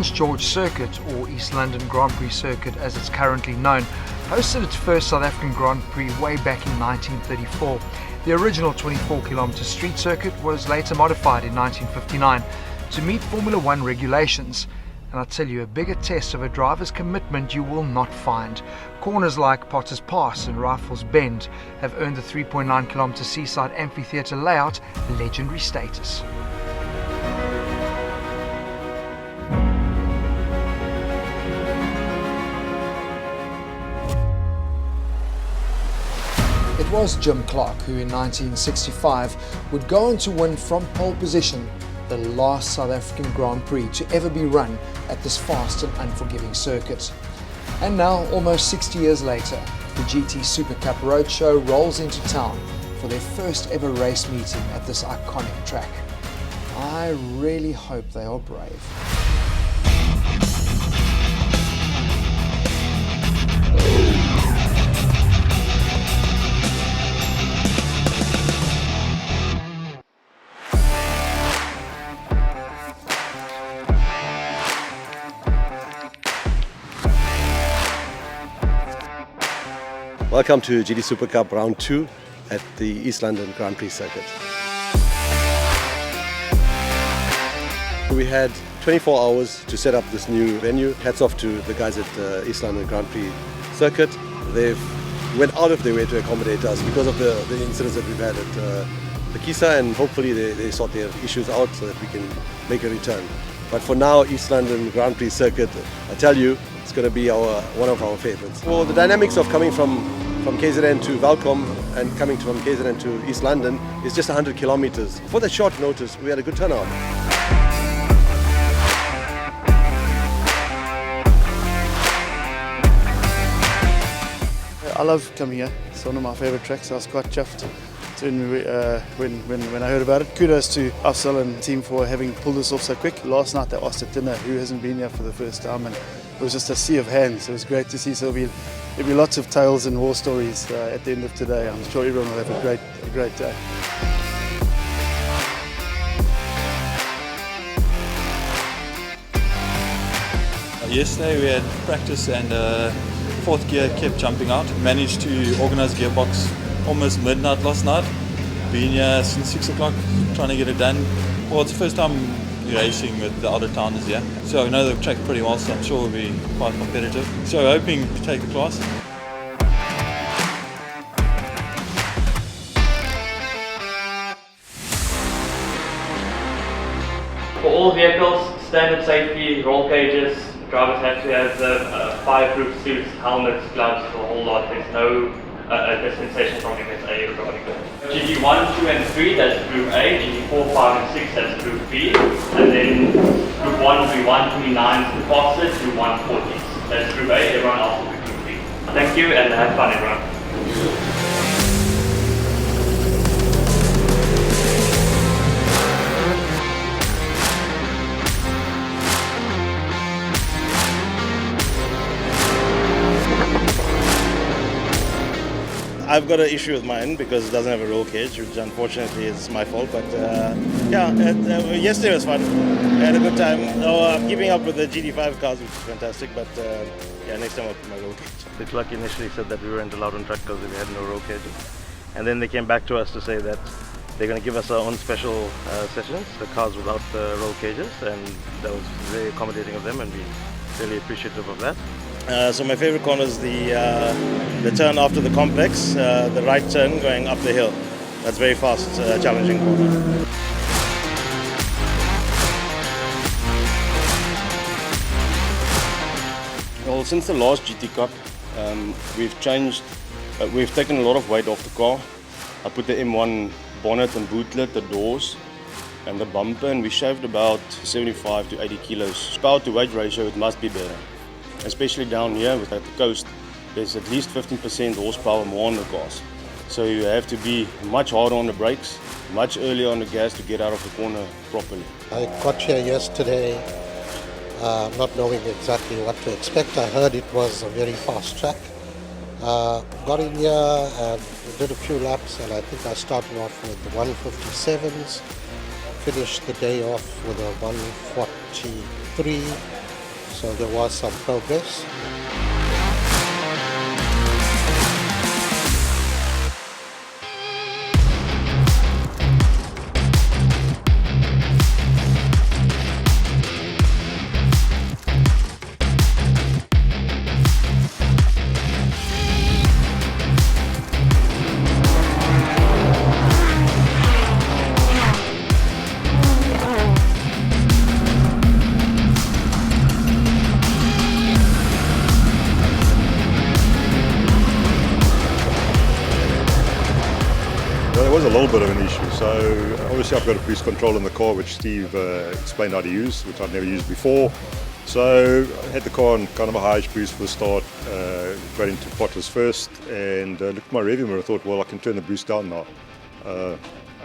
Prince George Circuit, or East London Grand Prix Circuit as it's currently known, hosted its first South African Grand Prix way back in 1934. The original 24-kilometre street circuit was later modified in 1959 to meet Formula One regulations. And I'll tell you, a bigger test of a driver's commitment you will not find. Corners like Potter's Pass and Rifles Bend have earned the 3.9-kilometre seaside amphitheatre layout legendary status. It was Jim Clark who in 1965 would go on to win from pole position the last South African Grand Prix to ever be run at this fast and unforgiving circuit. And now, almost 60 years later, the GT SUPERCUP Roadshow rolls into town for their first ever race meeting at this iconic track. I really hope they are brave. Welcome to GT SUPERCUP Round 2 at the East London Grand Prix Circuit. We had 24 hours to set up this new venue. Hats off to the guys at East London Grand Prix Circuit. They've went out of their way to accommodate us because of the incidents that we've had at the Kisa, and hopefully they sort their issues out so that we can make a return. But for now, East London Grand Prix Circuit, I tell you, it's going to be one of our favorites. Well, the dynamics of coming from KZN to Welkom and coming from KZN to East London is just 100 kilometers. For that short notice, we had a good turnout. I love coming here. It's one of my favorite tracks. I was quite chuffed when I heard about it. Kudos to Afzal and the team for having pulled this off so quick. Last night they asked at dinner who hasn't been here for the first time, and it was just a sea of hands. It was great to see. So there'll be lots of tales and war stories at the end of today. I'm sure everyone will have a great day. Yesterday we had practice and fourth gear kept jumping out. Managed to organise gearbox almost midnight last night. Been here since 6 o'clock trying to get it done. Well, it's the first time racing with the other towners here. So I know the track pretty well, so I'm sure we'll be quite competitive. So hoping to take the class. For all vehicles, standard safety, roll cages, drivers have to have the fireproof suits, helmets, gloves, the whole lot. There's no dispensation from MSA regarding that. GT1, 2 and 3, that's Group A, GT4, 5 and 6, that's Group B, and then Group 1 will be 129s and fastest, Group 140s. That's Group A, everyone else will be Group B. Thank you and have fun everyone. I've got an issue with mine because it doesn't have a roll cage, which unfortunately is my fault. But yesterday was fun. I had a good time. I'm keeping up with the GT5 cars, which is fantastic. But next time I'll put my roll cage. The clerk initially said that we weren't allowed on track because we had no roll cages, and then they came back to us to say that they're going to give us our own special sessions, the cars without the roll cages, and that was very accommodating of them, and we're really appreciative of that. So my favorite corner is the turn after the complex, the right turn going up the hill. That's very fast, challenging corner. Well, since the last GT Cup, we've taken a lot of weight off the car. I put the M1 bonnet and bootlet, the doors and the bumper, and we shaved about 75 to 80 kilos. Power to weight ratio, it must be better. Especially down here at the coast, there's at least 15% horsepower more on the cars. So you have to be much harder on the brakes, much earlier on the gas to get out of the corner properly. I got here yesterday not knowing exactly what to expect. I heard it was a very fast track. Got in here and did a few laps, and I think I started off with the 157s, finished the day off with a 143. so there was some progress. There was a little bit of an issue. So obviously I've got a boost control in the car which Steve explained how to use, which I'd never used before. So I had the car on kind of a high boost for the start, got into potters first and looked at my rearview mirror and thought, well, I can turn the boost down now.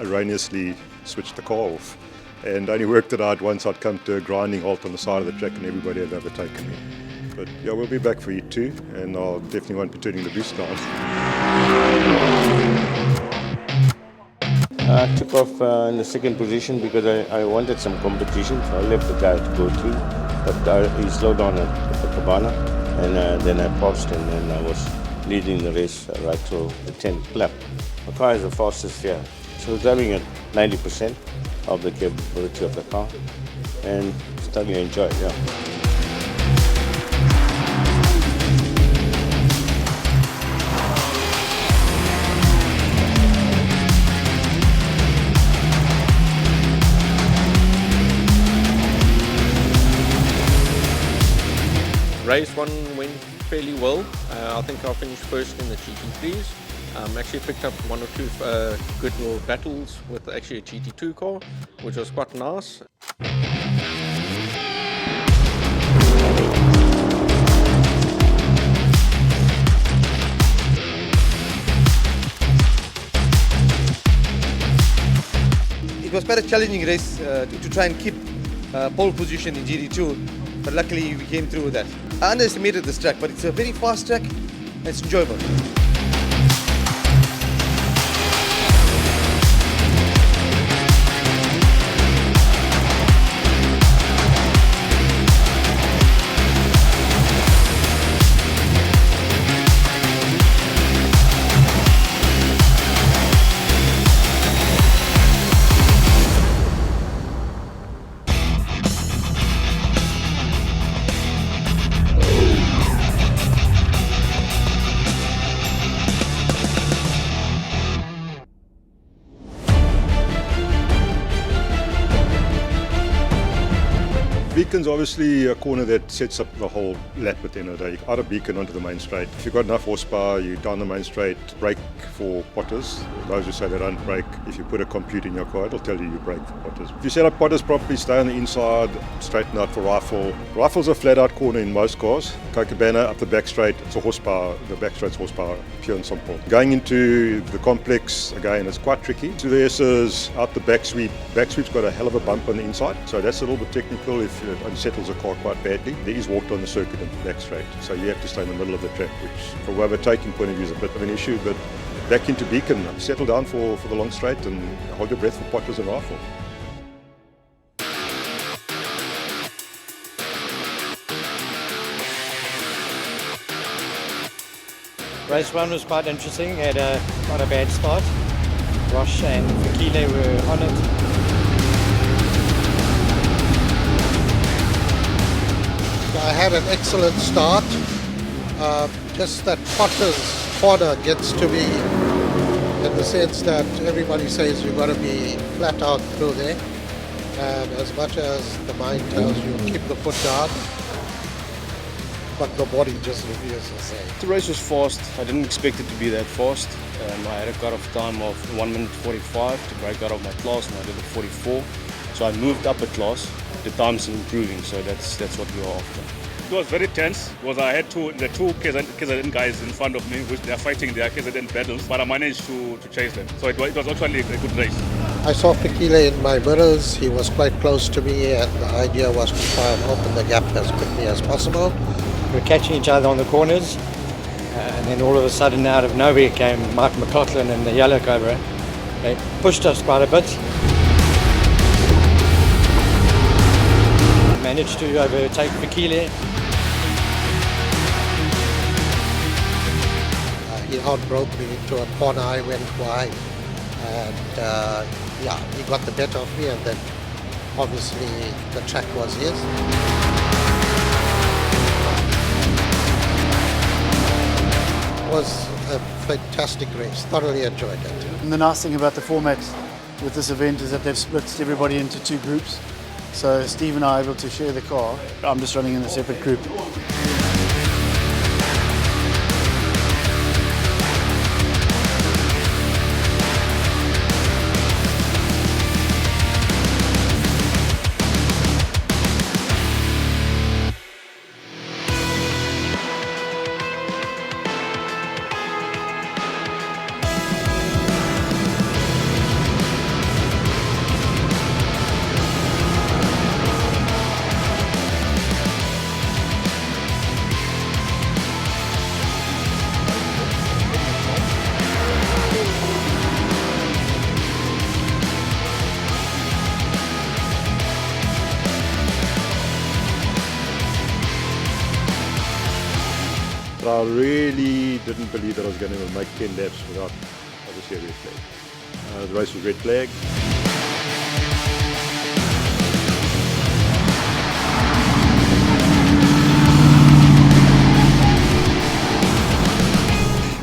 Erroneously switched the car off and only worked it out once I'd come to a grinding halt on the side of the track and everybody had overtaken me. But yeah, we'll be back for you too, and I'll definitely won't be turning the boost down. I took off in the second position because I wanted some competition. So I left the guy to go through, but he slowed down at the cabana, and then I passed, and then I was leading the race right till the 10th lap. The car is the fastest here, so I was driving at 90% of the capability of the car, and starting to enjoy it. Yeah. Race 1 went fairly well. I think I finished first in the GT3s. Actually picked up 1 or 2 good little battles with actually a GT2 car, which was quite nice. It was quite a challenging race to try and keep pole position in GT2, but luckily we came through with that. I underestimated this track, but it's a very fast track and it's enjoyable. Beacon's obviously a corner that sets up the whole lap at the end of the day. Out of Beacon onto the main straight. If you've got enough horsepower, you down the main straight, brake for potters. Those who say they don't brake, if you put a computer in your car, it'll tell you you brake for potters. If you set up potters properly, stay on the inside, straighten out for rifle. Rifle's a flat out corner in most cars. Cochabana up the back straight, it's a horsepower, the back straight's horsepower, pure and simple. Going into the complex, again, it's quite tricky. To the S's, out the back sweep. Back sweep's got a hell of a bump on the inside, so that's a little bit technical if it unsettles a car quite badly. There is water on the circuit in the back straight, so you have to stay in the middle of the track, which from a overtaking point of view is a bit of an issue, but back into Beacon, settle down for the long straight and hold your breath for potters and rifle. Race 1 was quite interesting, had quite a bad start. Roche and Fakile were on it. I had an excellent start, just that Potter's corner gets to me in the sense that everybody says you've got to be flat out through there, and as much as the mind tells you keep the foot down, but the body just refuses to say. The race was fast. I didn't expect it to be that fast. I had a cut-off time of 1 minute 45 to break out of my class, and I did a 44. So I moved up a class. The time's improving, so that's what we were after. It was very tense because I had the two KZN guys in front of me, which they are fighting their KZN battles, but I managed to chase them. So it was actually a good race. I saw Fakile in my mirrors. He was quite close to me, and the idea was to try and open the gap as quickly as possible. We were catching each other on the corners, and then all of a sudden, out of nowhere, came Mike McLaughlin and the Yellow Cobra. They pushed us quite a bit. Managed to overtake Fakile. outbroke me into a corner. I went wide, and he got the better of me, and then obviously the track was his. It was a fantastic race, thoroughly enjoyed it. And the nice thing about the format with this event is that they've split everybody into two groups. So Steve and I are able to share the car. I'm just running in a separate group. I really didn't believe that I was going to make 10 laps without obviously a red flag. The race was red flag.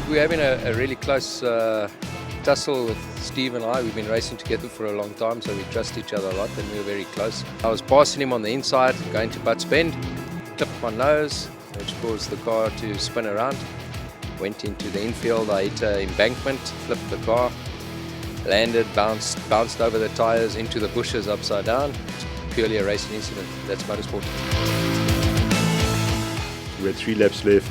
We're having a really close tussle with Steve and I. We've been racing together for a long time, so we trust each other a lot and we're very close. I was passing him on the inside, going to Butts Bend, clipped my nose, which caused the car to spin around. Went into the infield, I hit an embankment, flipped the car, landed, bounced over the tyres into the bushes upside down. It's purely a racing incident. That's motorsport. We had 3 laps left,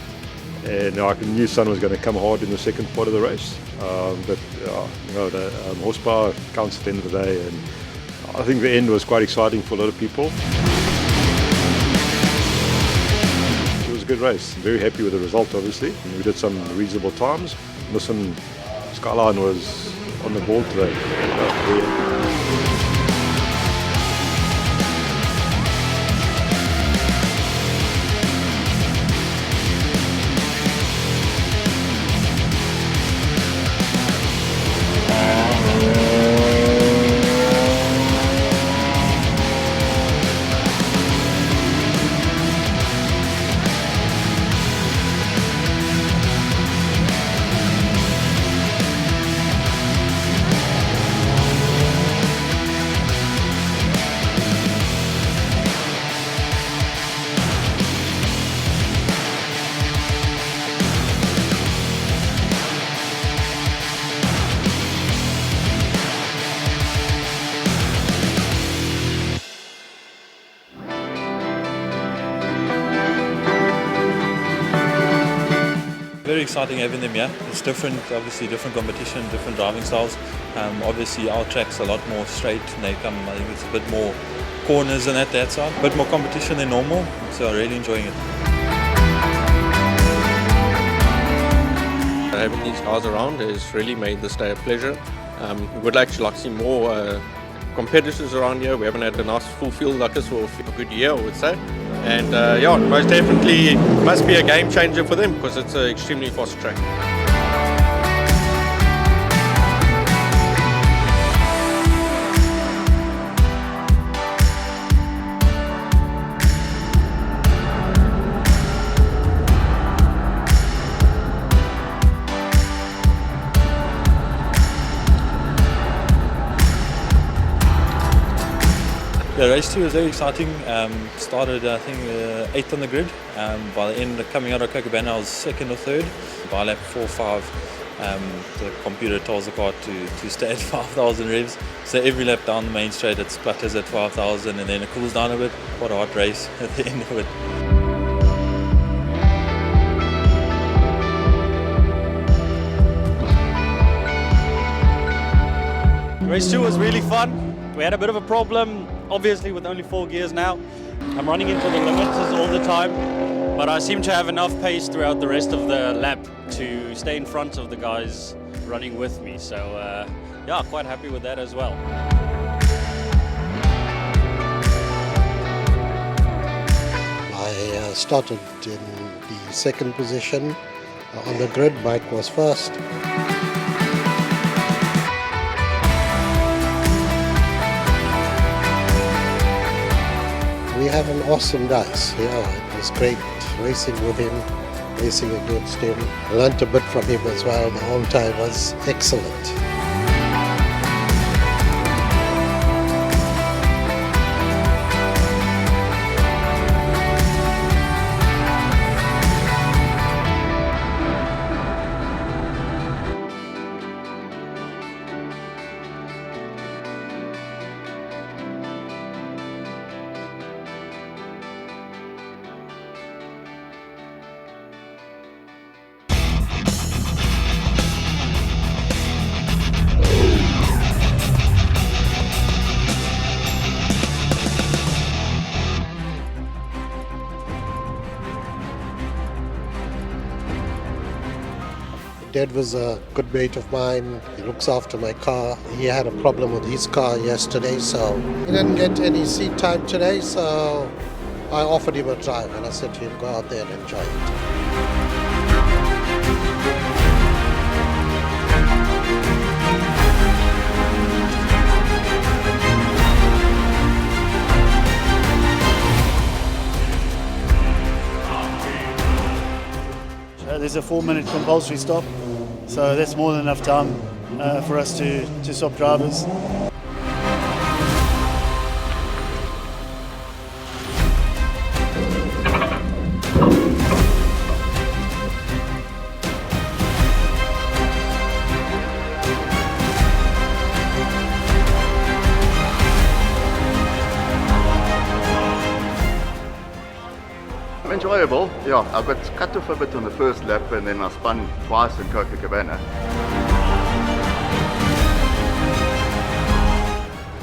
and I knew Sun was going to come hard in the second part of the race. But the horsepower counts at the end of the day, and I think the end was quite exciting for a lot of people. It was a good race. Very happy with the result, obviously. We did some reasonable times. Listen, Skyline was on the ball today. Very exciting having them here. It's different, obviously different competition, different driving styles. Obviously our track's a lot more straight and they come, I think it's a bit more corners and that side. A bit more competition than normal, so I'm really enjoying it. Having these guys around has really made this day a pleasure. We would actually like to see more competitors around here. We haven't had a nice full field like this for a good year, I would say. And most definitely must be a game changer for them because it's an extremely fast track. The race 2 was very exciting. Started, I think, 8th on the grid. By the end, coming out of Cocobana, I was 2nd or 3rd. By lap 4 or 5, the computer tells the car to stay at 5,000 revs. So every lap down the main straight, it splutters at 5,000 and then it cools down a bit. Quite a hot race at the end of it. Race 2 was really fun. We had a bit of a problem, obviously, with only 4 gears now. I'm running into the limiters all the time, but I seem to have enough pace throughout the rest of the lap to stay in front of the guys running with me. So, yeah, quite happy with that as well. I started in the 2nd position. On the grid, Mike was first. We have an awesome dice. Yeah, it was great racing with him, racing against him. I learnt a bit from him as well. The whole time was excellent. Dad was a good mate of mine. He looks after my car. He had a problem with his car yesterday, so he didn't get any seat time today, so I offered him a drive and I said to him, go out there and enjoy it. There's a 4-minute compulsory stop, so that's more than enough time for us to swap drivers. Enjoyable, yeah. I got cut off a bit on the first lap and then I spun twice in Copacabana.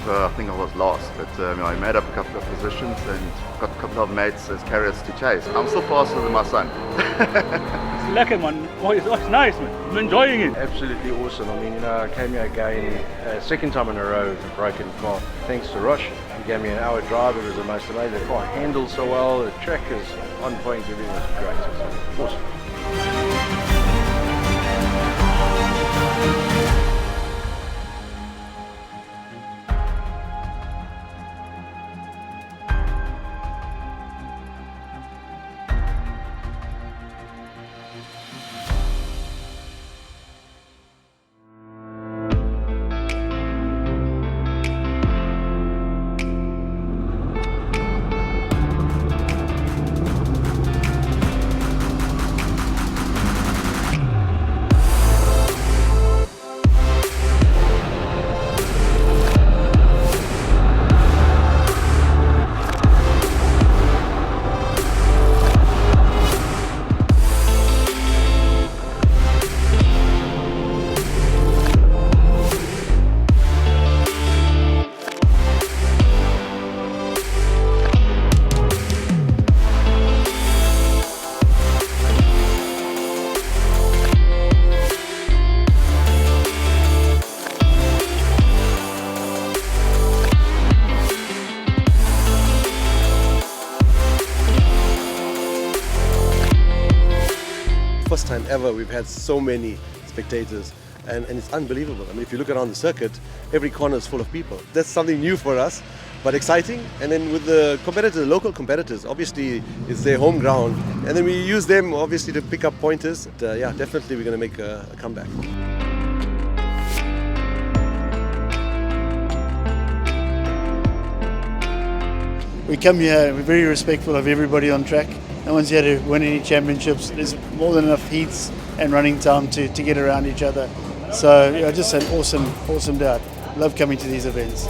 So I think I was last, but I made up a couple of positions and got a couple of mates as carriers to chase. I'm still faster than my son. It's lekker, man. Oh, it's nice, man. I'm enjoying it. Absolutely awesome. I mean, I came here again, second time in a row with a broken car. Thanks to Rosh, he gave me an hour drive. It was the most amazing. The car handles so well. The track is on point. Everything was great. So, awesome. First time ever we've had so many spectators and it's unbelievable. I mean, if you look around the circuit, every corner is full of people. That's something new for us, but exciting. And then with the competitors, local competitors, obviously it's their home ground. And then we use them obviously to pick up pointers. Yeah, definitely we're going to make a comeback. We come here, we're very respectful of everybody on track. No one's here to win any championships. There's more than enough heats and running time to get around each other. So yeah, just an awesome day. Love coming to these events.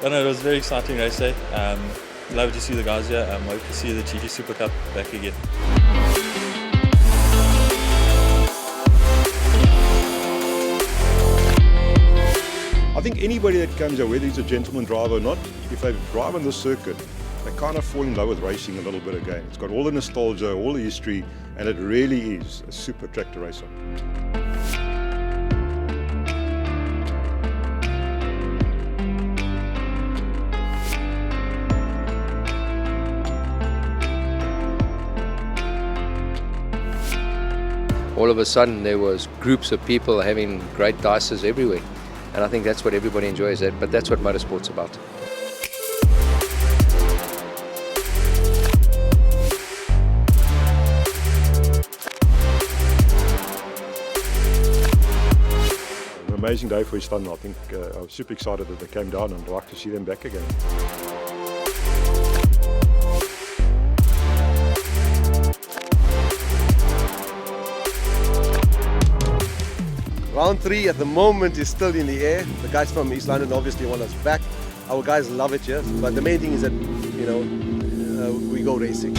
It was a very exciting race day. Love to see the guys here. Hope to see the GT Super Cup back again. I think anybody that comes here, whether he's a gentleman driver or not, if they drive on this circuit, they kind of fall in love with racing a little bit again. It's got all the nostalgia, all the history, and it really is a super track to race on. all of a sudden there was groups of people having great dices everywhere. And I think that's what everybody enjoys, but that's what motorsport's about. An amazing day for East London. I think I was super excited that they came down, and I'd like to see them back again. Round 3 at the moment is still in the air. The guys from East London obviously want us back. Our guys love it here, but the main thing is that, we go racing.